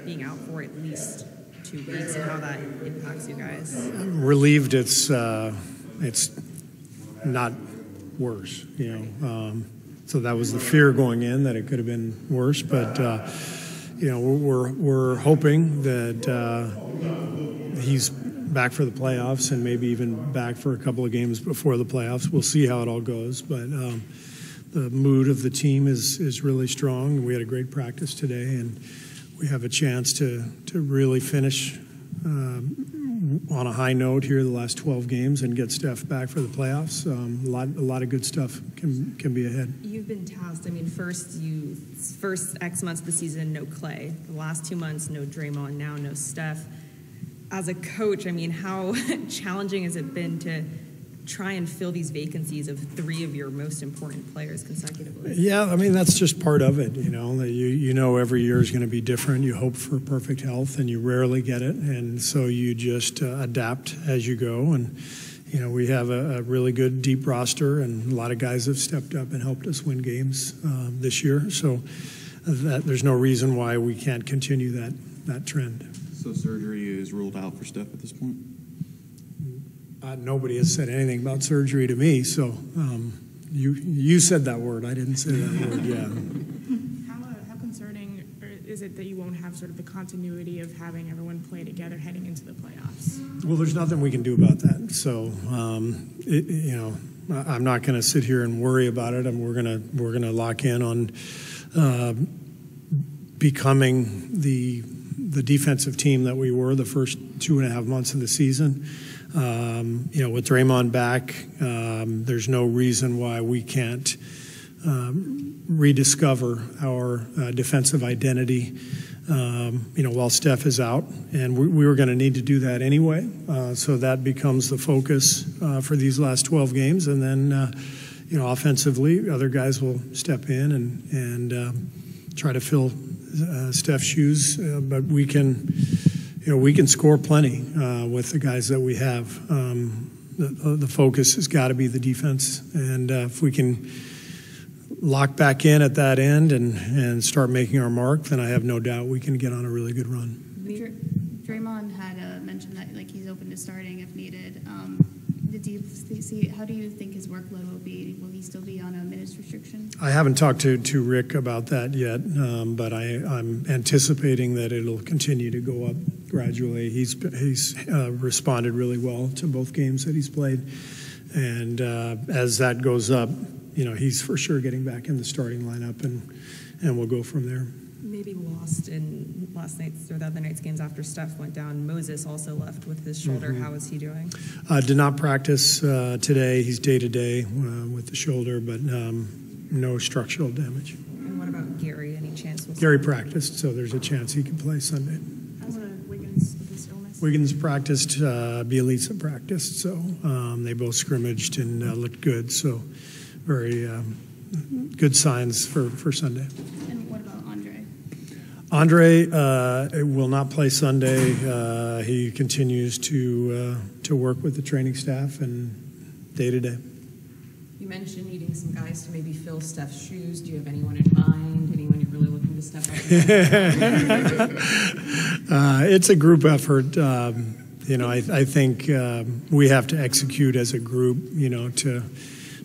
being out for at least 2 weeks and how that impacts you guys. I'm relieved it's not worse, so that was the fear going in, that it could have been worse, but we're hoping that he's back for the playoffs and maybe even back for a couple of games before the playoffs. We'll see how it all goes, but the mood of the team is really strong. We had a great practice today, and we have a chance to really finish on a high note here the last 12 games and get Steph back for the playoffs. A lot of good stuff can be ahead. You've been tasked. I mean, first X months of the season, no Clay. The last 2 months, no Draymond. Now, no Steph. As a coach, I mean, how challenging has it been to try and fill these vacancies of 3 of your most important players consecutively? Yeah, I mean, that's just part of it, every year is going to be different. You hope for perfect health, and you rarely get it, and so you just adapt as you go. And, we have a really good, deep roster, and a lot of guys have stepped up and helped us win games this year. So there's no reason why we can't continue that trend. So surgery is ruled out for Steph at this point? Nobody has said anything about surgery to me, so you said that word. I didn't say that word, yeah. How concerning is it that you won't have sort of the continuity of having everyone play together heading into the playoffs? Well, there's nothing we can do about that. So, I'm not going to sit here and worry about it. We're going to lock in on becoming the defensive team that we were the first 2.5 months of the season. With Draymond back, there's no reason why we can't rediscover our defensive identity, while Steph is out. And we were going to need to do that anyway. So that becomes the focus for these last 12 games. And then, offensively, other guys will step in and try to fill Steph's shoes. But we can score plenty with the guys that we have. The focus has got to be the defense, and if we can lock back in at that end and start making our mark, then I have no doubt we can get on a really good run. Draymond had mentioned that he's open to starting if needed. How do you think his workload will be? Will he still be on a minutes restriction? I haven't talked to Rick about that yet, but I'm anticipating that it'll continue to go up gradually. He's responded really well to both games that he's played, and as that goes up, he's for sure getting back in the starting lineup, and we'll go from there. Maybe lost in last night's or the other night's games after Steph went down. Moses also left with his shoulder. How is he doing? Did not practice today. He's day-to-day with the shoulder, but no structural damage. And what about Gary? Any chance? Gary practiced, so there's a chance he can play Sunday. How's Wiggins with his illness? Wiggins practiced. Bielitsa practiced, so they both scrimmaged and looked good. So very good signs for Sunday. And what about Andre? Andre will not play Sunday. He continues to work with the training staff and day-to-day. You mentioned needing some guys to maybe fill Steph's shoes. Do you have anyone in mind? Anyone you're really looking to step up? It's a group effort. I think we have to execute as a group,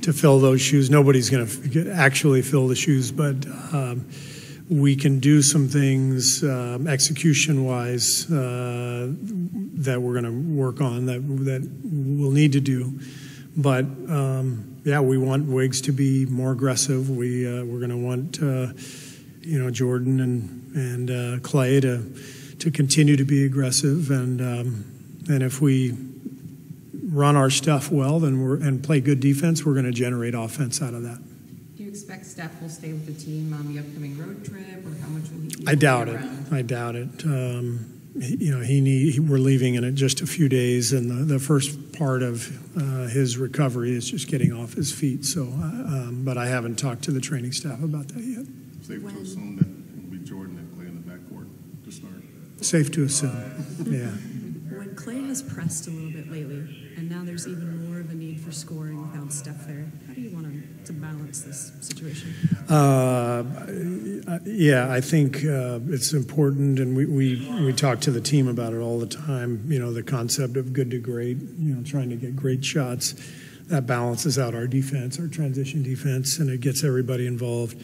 to fill those shoes. Nobody's going to actually fill the shoes, but we can do some things execution-wise that we're going to work on that we'll need to do. But we want Wiggs to be more aggressive. We're going to want Jordan and Clay to continue to be aggressive, and if we run our stuff well and play good defense, we're going to generate offense out of that. Do you expect Steph will stay with the team on the upcoming road trip, or how much will he be? I doubt it. We're leaving in just a few days, and the first part of his recovery is just getting off his feet. So, but I haven't talked to the training staff about that yet. Safe to assume that it'll be Jordan and Clay in the backcourt to start. Safe to assume, yeah. When Clay has pressed a little bit lately, and now there's even more of a need for scoring without Steph there, how do you want to to balance this situation? Yeah, I think it's important, and we talk to the team about it all the time. You know, the concept of good to great. You know, trying to get great shots. That balances out our defense, our transition defense, and it gets everybody involved.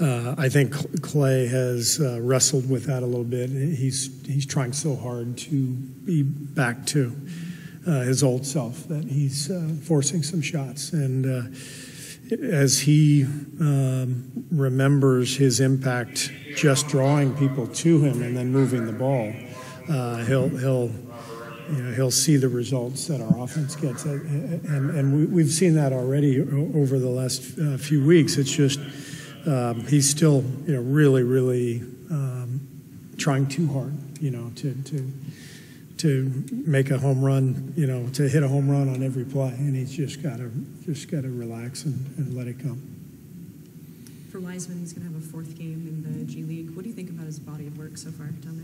I think Clay has wrestled with that a little bit. He's trying so hard to be back to his old self that he's forcing some shots. And as he remembers his impact just drawing people to him and then moving the ball, he'll see the results that our offense gets. And we've seen that already over the last few weeks. It's just he's still, really trying too hard, to make a home run, to hit a home run on every play, and he's just got to relax and let it come. For Wiseman, he's going to have a fourth game in the G League. What do you think about his body of work so far down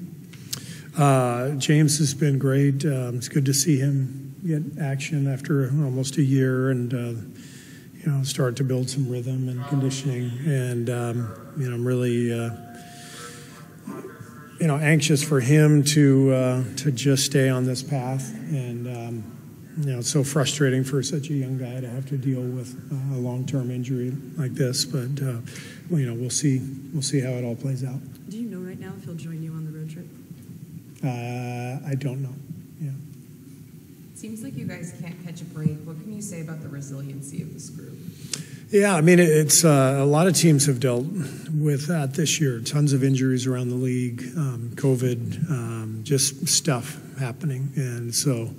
there? James has been great. It's good to see him get action after almost a year and start to build some rhythm and conditioning. And I'm really anxious for him to just stay on this path. And it's so frustrating for such a young guy to have to deal with a long-term injury like this. But we'll see how it all plays out. Do you know right now if he'll join you on the road trip? I don't know. Yeah. Seems like you guys can't catch a break. What can you say about the resiliency of this group? Yeah, I mean, it's a lot of teams have dealt with that this year. Tons of injuries around the league, COVID, just stuff happening. And so,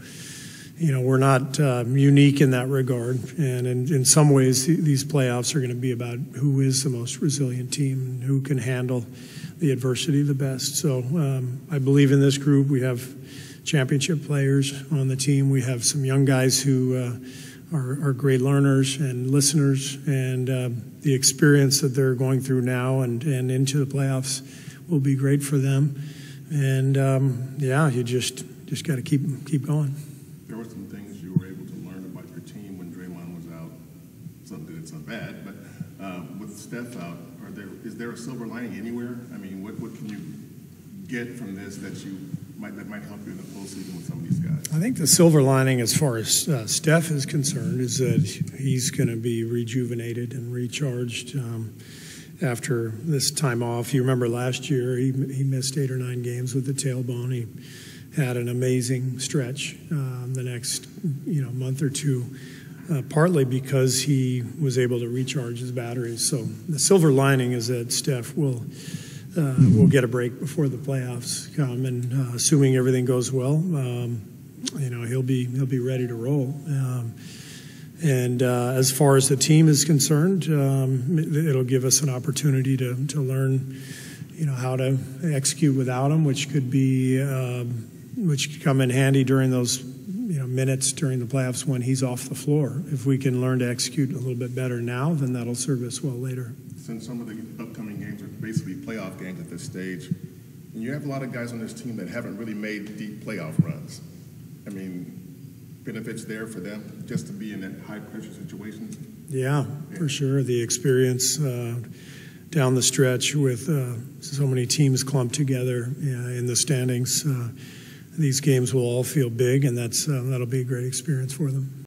we're not unique in that regard. And in some ways, these playoffs are going to be about who is the most resilient team and who can handle the adversity the best. So I believe in this group. We have championship players on the team. We have some young guys who are great learners and listeners, and the experience that they're going through now and into the playoffs will be great for them. And you just got to keep going. There were some things you were able to learn about your team when Draymond was out. Some good, some bad, but with Steph out, is there a silver lining anywhere? I mean, what can you get from this that might help you in the postseason with some of these guys? I think the silver lining, as far as Steph is concerned, is that he's going to be rejuvenated and recharged after this time off. You remember last year he missed 8 or 9 games with the tailbone. He had an amazing stretch the next month or two, partly because he was able to recharge his batteries. So the silver lining is that Steph will get a break before the playoffs come, and assuming everything goes well, he'll be ready to roll. And as far as the team is concerned, it'll give us an opportunity to learn, how to execute without him, which could come in handy during those minutes during the playoffs when he's off the floor. If we can learn to execute a little bit better now, then that'll serve us well later. Since some of the upcoming games are basically playoff games at this stage, and you have a lot of guys on this team that haven't really made deep playoff runs. I mean, benefits there for them just to be in that high-pressure situation? Yeah, for sure. The experience down the stretch with so many teams clumped together in the standings, these games will all feel big, and that'll be a great experience for them.